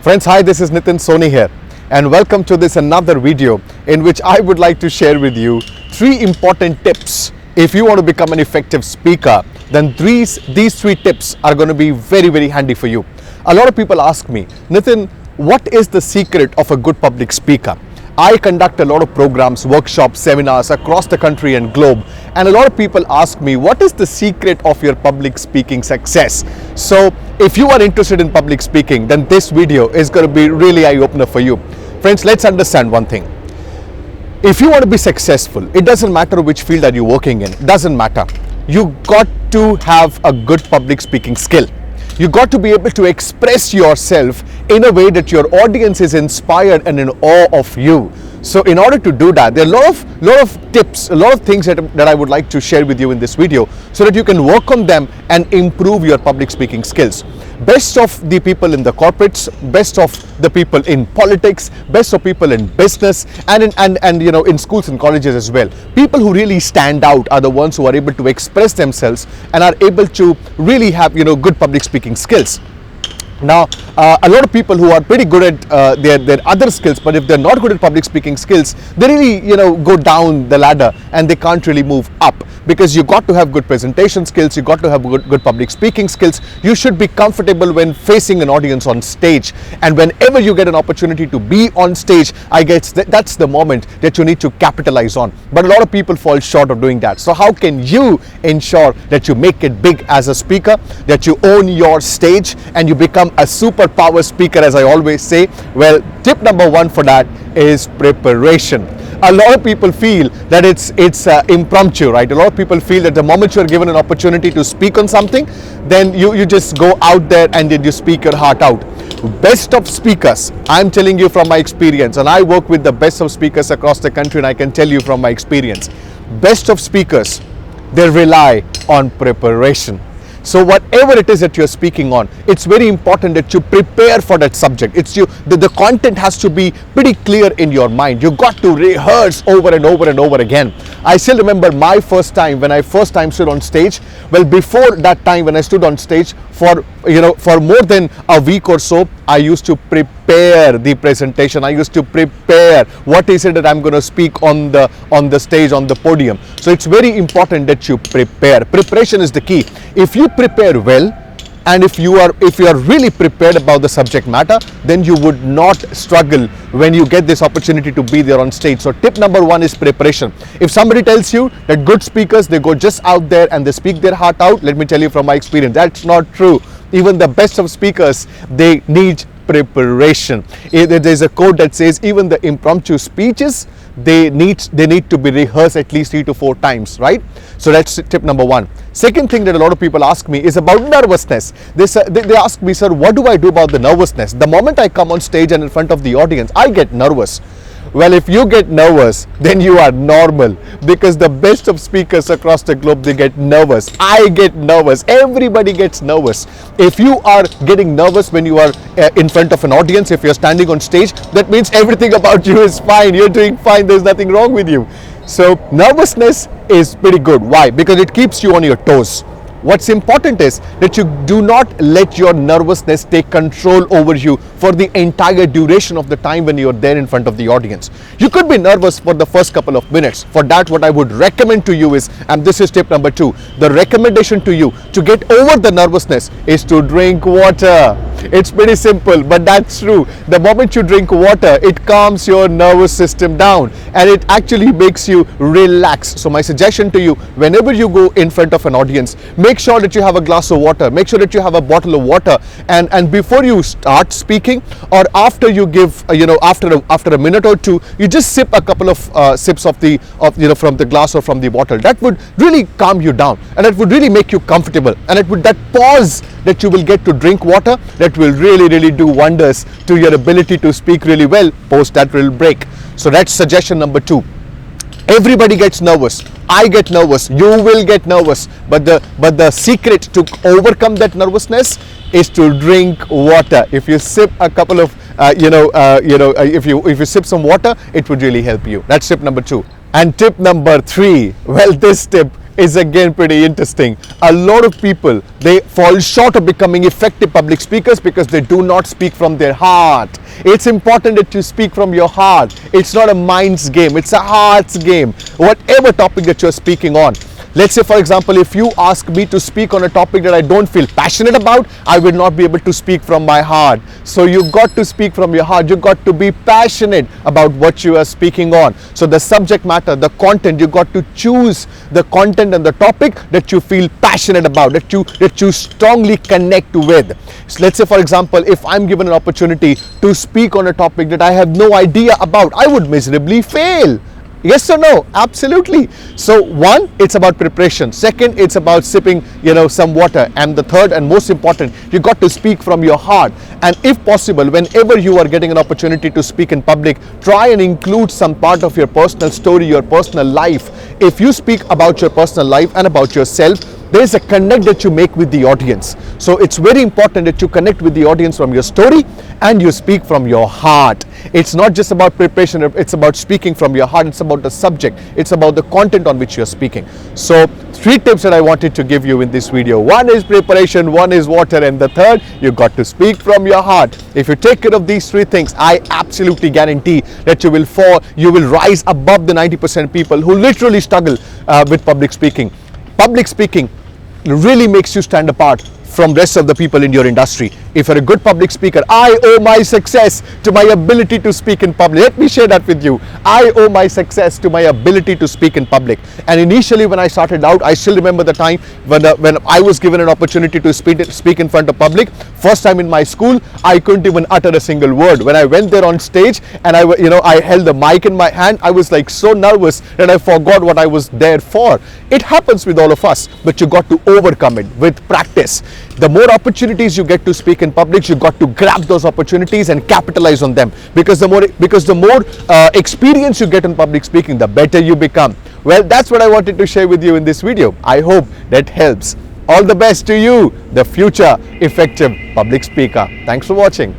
Friends, hi, this is Nitin Soni here, and welcome to this another video in which I would like to share with you 3 important tips. If you want to become an effective speaker, then these 3 tips are going to be very handy for you. A lot of people ask me, Nitin, what is the secret of a good public speaker? I conduct a lot of programs, workshops, seminars across the country and globe, and a lot of people ask me, what is the secret of your public speaking success? So if you are interested in public speaking, then this video is going to be really eye-opener for you. Friends, let's understand one thing. If you want to be successful, it doesn't matter which field that you're working in, doesn't matter. You got to have a good public speaking skill. You got to be able to express yourself in a way that your audience is inspired and in awe of you. So in order to do that, there are a lot of tips, a lot of things that I would like to share with you in this video so that you can work on them and improve your public speaking skills. Best of the people in the corporates, best of the people in politics, best of people in business and in schools and colleges as well. People who really stand out are the ones who are able to express themselves and are able to really have good public speaking skills. Now, a lot of people who are pretty good at their other skills, but if they're not good at public speaking skills, they really go down the ladder and they can't really move up, because you got to have good presentation skills, you got to have good public speaking skills. You should be comfortable when facing an audience on stage, and whenever you get an opportunity to be on stage, I guess that's the moment that you need to capitalize on. But a lot of people fall short of doing that. So how can you ensure that you make it big as a speaker, that you own your stage and you become a superpower speaker, as I always say? Well, tip number 1 for that is preparation. A lot of people feel that it's impromptu, right? A lot of people feel that the moment you're given an opportunity to speak on something, then you just go out there and then you speak your heart out. Best of speakers, I'm telling you from my experience, and I work with the best of speakers across the country, and I can tell you from my experience, best of speakers, they rely on preparation. So whatever it is that you're speaking on, it's very important that you prepare for that subject. The content has to be pretty clear in your mind. You got to rehearse over and over again. I still remember my first time when I stood on stage. Well, before that time when I stood on stage, for more than a week or so, I used to prepare the presentation. I used to prepare what is it that I'm going to speak on the stage, on the podium. So it's very important that you prepare. Preparation is the key. If you prepare well, and if you are really prepared about the subject matter, then you would not struggle when you get this opportunity to be there on stage. So tip number 1 is preparation. If somebody tells you that good speakers, they go just out there and they speak their heart out, let me tell you from my experience, that's not true. Even the best of speakers, they need preparation. There's a quote that says even the impromptu speeches, they need to be rehearsed at least 3 to 4 times, right? So that's tip number 1. Second thing that a lot of people ask me is about nervousness. They ask me, sir, what do I do about the nervousness? The moment I come on stage and in front of the audience, I get nervous. Well, if you get nervous, then you are normal, because the best of speakers across the globe, they get nervous. I get nervous. Everybody gets nervous. If you are getting nervous when you are in front of an audience, if you're standing on stage, that means everything about you is fine. You're doing fine. There's nothing wrong with you. So nervousness is pretty good. Why? Because it keeps you on your toes. What's important is that you do not let your nervousness take control over you for the entire duration of the time when you're there in front of the audience. You could be nervous for the first couple of minutes. For that, what I would recommend to you is, and this is tip number 2, the recommendation to you to get over the nervousness is to drink water. It's pretty simple, but that's true. The moment you drink water, it calms your nervous system down and it actually makes you relax. So my suggestion to you, whenever you go in front of an audience, make sure that you have a glass of water, make sure that you have a bottle of water, and before you start speaking, or after you give after a minute or 2, you just sip a couple of sips from the glass or from the bottle. That would really calm you down, and that would really make you comfortable, and that pause that you will get to drink water, that will really do wonders to your ability to speak really well post that little break. So that's suggestion number 2. Everybody gets nervous. I get nervous. You will get nervous. But the secret to overcome that nervousness is to drink water. If you sip a couple of, if you sip some water, it would really help you. That's tip number 2. And tip number 3. Well, this tip is again pretty interesting. A lot of people, they fall short of becoming effective public speakers because they do not speak from their heart. It's important that you speak from your heart. It's not a mind's game, it's a heart's game. Whatever topic that you're speaking on. Let's say, for example, if you ask me to speak on a topic that I don't feel passionate about, I will not be able to speak from my heart. So you got to speak from your heart. You got to be passionate about what you are speaking on. So the subject matter, the content, you got to choose the content and the topic that you feel passionate about, that you strongly connect with. So let's say, for example, if I'm given an opportunity to speak on a topic that I have no idea about, I would miserably fail. Yes or no? Absolutely. So one, it's about preparation. Second, it's about sipping, some water. And the third and most important, you got to speak from your heart. And if possible, whenever you are getting an opportunity to speak in public, try and include some part of your personal story, your personal life. If you speak about your personal life and about yourself, there is a connect that you make with the audience. So it's very important that you connect with the audience from your story and you speak from your heart. It's not just about preparation, it's about speaking from your heart. It's about the subject, it's about the content on which you're speaking. So 3 tips that I wanted to give you in this video. One is preparation, one is water, and the third, you got to speak from your heart. If you take care of these 3 things, I absolutely guarantee that you will rise above the 90% people who literally struggle with public speaking. Public speaking really makes you stand apart from rest of the people in your industry. If you're a good public speaker, I owe my success to my ability to speak in public. Let me share that with you. I owe my success to my ability to speak in public. And initially when I started out, I still remember the time when I was given an opportunity to speak in front of public. First time in my school, I couldn't even utter a single word. When I went there on stage and I held the mic in my hand, I was like so nervous that I forgot what I was there for. It happens with all of us, but you got to overcome it with practice. The more opportunities you get to speak in public, you got to grab those opportunities and capitalize on them, because the more experience you get in public speaking, the better you become. Well, that's what I wanted to share with you in this video. I hope that helps. All the best to you, the future effective public speaker. Thanks for watching.